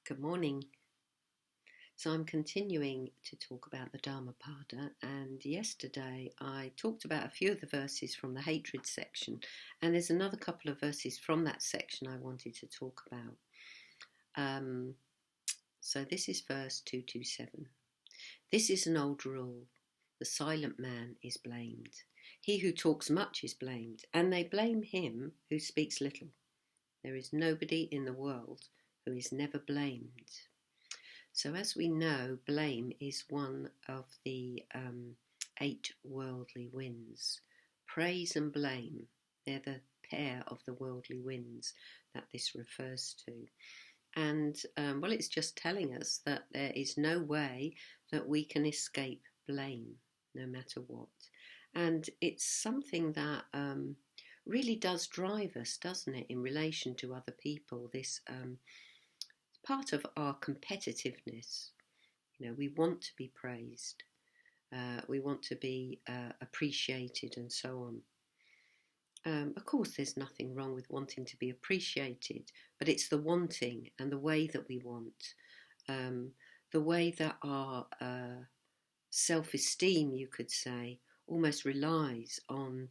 Good morning. So I'm continuing to talk about the Dhammapada, and yesterday I talked about a few of the verses from the hatred section, and there's another couple of verses from that section I wanted to talk about. So this is verse 227. This is an old rule. The silent man is blamed. He who talks much is blamed, and they blame him who speaks little. There is nobody in the world who is never blamed. So as we know, blame is one of the 8 worldly winds. Praise and blame, they're the pair of the worldly winds that this refers to. And, it's just telling us that there is no way that we can escape blame, no matter what. And it's something that really does drive us, doesn't it, in relation to other people, this part of our competitiveness. We want to be praised, we want to be appreciated, and so on. Of course, there's nothing wrong with wanting to be appreciated, but it's the wanting and the way that we want, the way that our self-esteem, you could say, almost relies on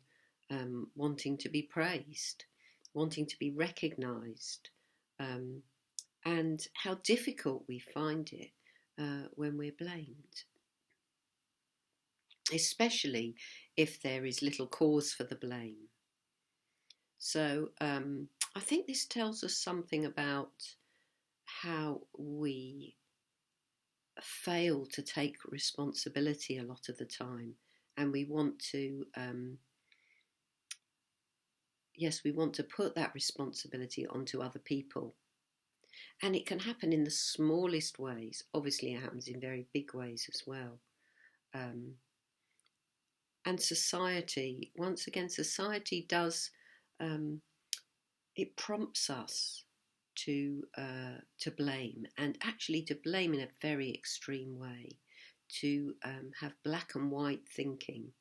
wanting to be praised, wanting to be recognised, and how difficult we find it when we're blamed, especially if there is little cause for the blame. So I think this tells us something about how we fail to take responsibility a lot of the time, and we want to we want to put that responsibility onto other people. And it can happen in the smallest ways. Obviously, it happens in very big ways as well. And society, once again, society does, it prompts us to blame, and actually to blame in a very extreme way, to have black and white thinking.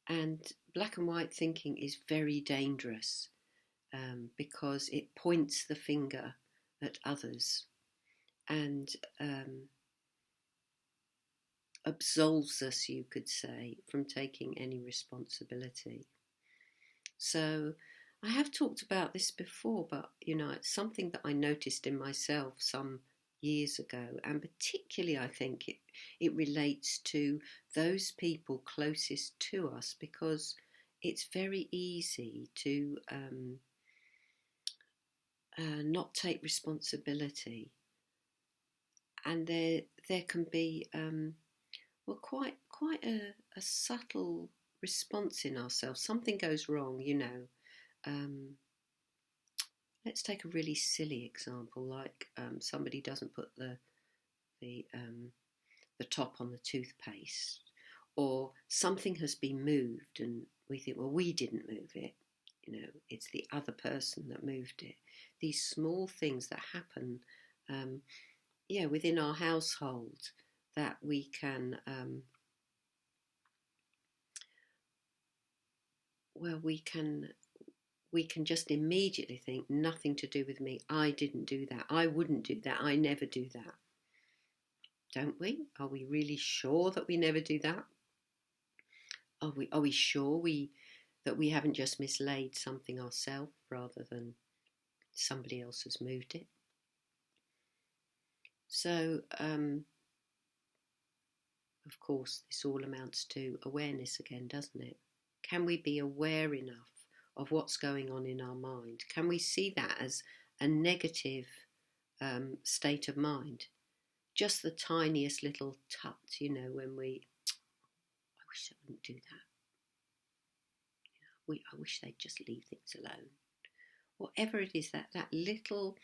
And black and white thinking is very dangerous because it points the finger at others and absolves us, you could say, from taking any responsibility. So I have talked about this before, but it's something that I noticed in myself some years ago, and particularly I think it relates to those people closest to us, because it's very easy to not take responsibility, and there can be quite a subtle response in ourselves. Something goes wrong, let's take a really silly example, like somebody doesn't put the top on the toothpaste, or something has been moved and we think, well, we didn't move it, it's the other person that moved it. These small things that happen within our household, that we can we can just immediately think, nothing to do with me, I didn't do that, I wouldn't do that, I never do that. Don't we? Are we really sure that we never do that? Are we sure that we haven't just mislaid something ourselves rather than somebody else has moved it? So of course, this all amounts to awareness again, doesn't it? Can we be aware enough of what's going on in our mind? Can we see that as a negative state of mind? Just the tiniest little tut, when I wish I wouldn't do that. I wish they'd just leave things alone. Whatever it is, that little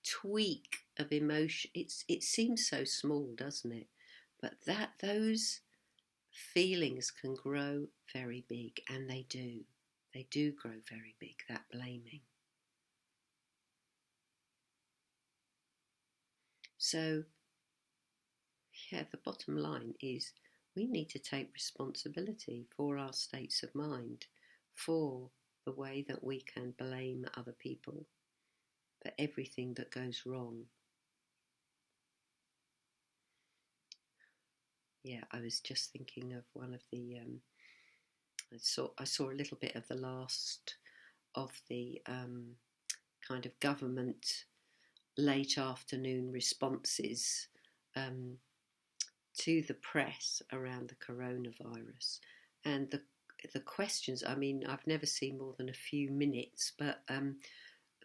tweak of emotion, it seems so small, doesn't it? But those feelings can grow very big, and they do. They do grow very big, that blaming. So, the bottom line is we need to take responsibility for our states of mind, for the way that we can blame other people for everything that goes wrong Yeah, I was just thinking of one of the. I saw a little bit of the last of the kind of government late afternoon responses um, to the press around the coronavirus, and the questions. I mean, I've never seen more than a few minutes, but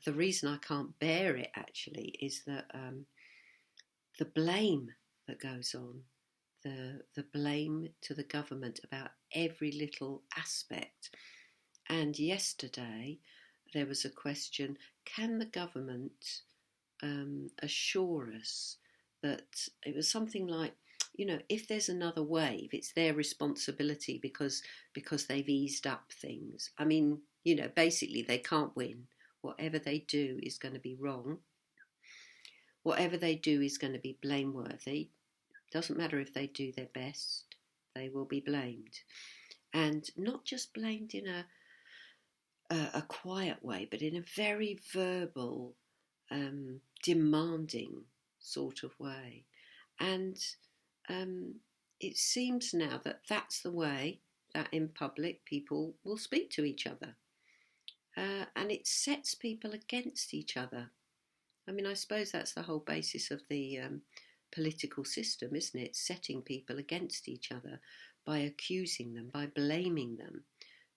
the reason I can't bear it actually is that the blame that goes on, the blame to the government about every little aspect. And yesterday there was a question: can the government assure us that it was something like, if there's another wave, it's their responsibility because they've eased up things. I mean, basically they can't win. Whatever they do is going to be wrong. Whatever they do is going to be blameworthy. Doesn't matter if they do their best, they will be blamed. And not just blamed in a quiet way, but in a very verbal, demanding sort of way. And it seems now that that's the way that in public people will speak to each other. And it sets people against each other. I mean, I suppose that's the whole basis of the political system, isn't it? Setting people against each other by accusing them, by blaming them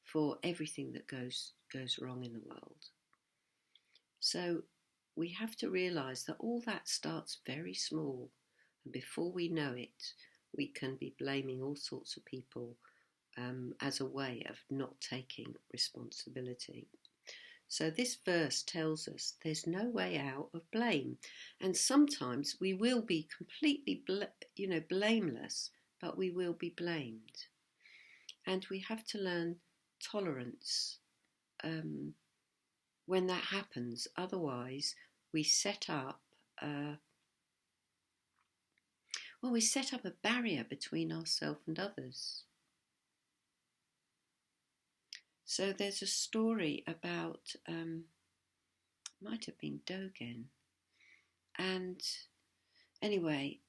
for everything that goes wrong in the world. So we have to realise that all that starts very small, and before we know it, we can be blaming all sorts of people as a way of not taking responsibility. So this verse tells us there's no way out of blame, and sometimes we will be completely, blameless, but we will be blamed, and we have to learn tolerance when that happens. Otherwise, we set up a barrier between ourselves and others. So there's a story about, might have been Dogen, and anyway,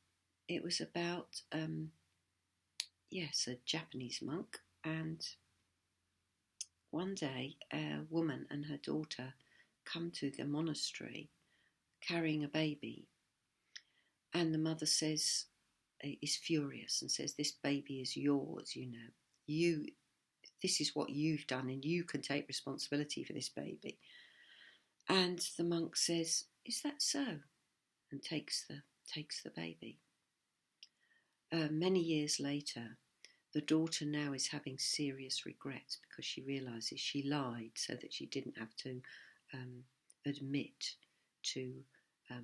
it was about, a Japanese monk, and one day a woman and her daughter come to the monastery carrying a baby, and the mother is furious and says, this baby is yours, this is what you've done and you can take responsibility for this baby. And the monk says, is that so? And takes the baby. Many years later, the daughter now is having serious regrets because she realises she lied so that she didn't have to admit to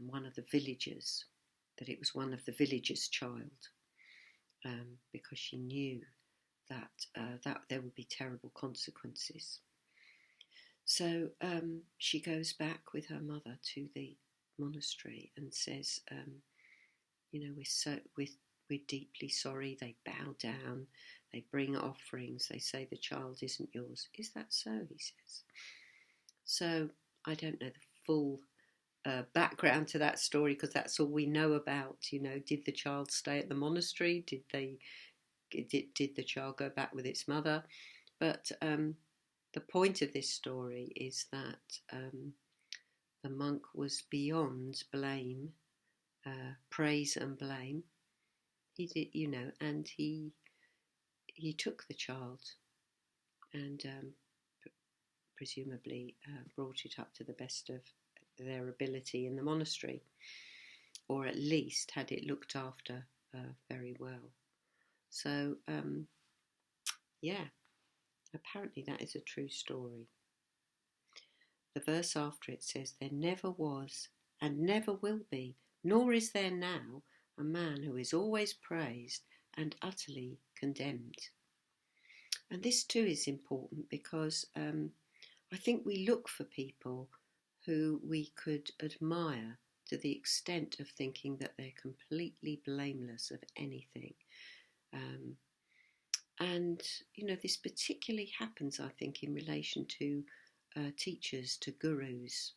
one of the villagers that it was one of the villagers' child, because she knew that there would be terrible consequences. So she goes back with her mother to the monastery and says, we're deeply sorry. They bow down, they bring offerings, they say the child isn't yours. Is that so? He says. So I don't know the full background to that story because that's all we know about. Did the child stay at the monastery? Did the child go back with its mother? But the point of this story is that the monk was beyond blame, praise and blame. He did, and he took the child and presumably brought it up to the best of their ability in the monastery, or at least had it looked after very well. So, apparently that is a true story. The verse after it says, there never was and never will be, nor is there now, a man who is always praised and utterly condemned. And this too is important because I think we look for people who we could admire to the extent of thinking that they're completely blameless of anything. And this particularly happens, I think, in relation to teachers, to gurus.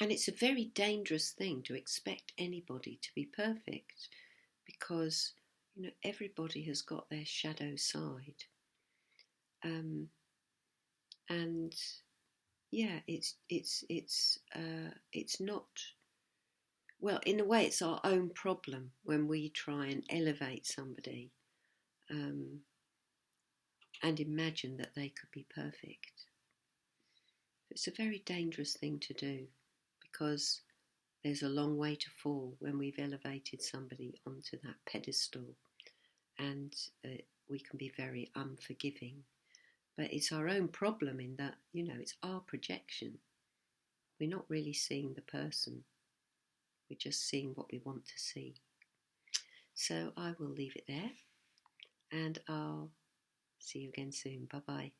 And it's a very dangerous thing to expect anybody to be perfect, because everybody has got their shadow side, um, and yeah, it's not. Well, in a way, it's our own problem when we try and elevate somebody, um, and imagine that they could be perfect. It's a very dangerous thing to do, because there's a long way to fall when we've elevated somebody onto that pedestal, and we can be very unforgiving. But it's our own problem in that, it's our projection. We're not really seeing the person, we're just seeing what we want to see. So I will leave it there, and I'll see you again soon. Bye bye.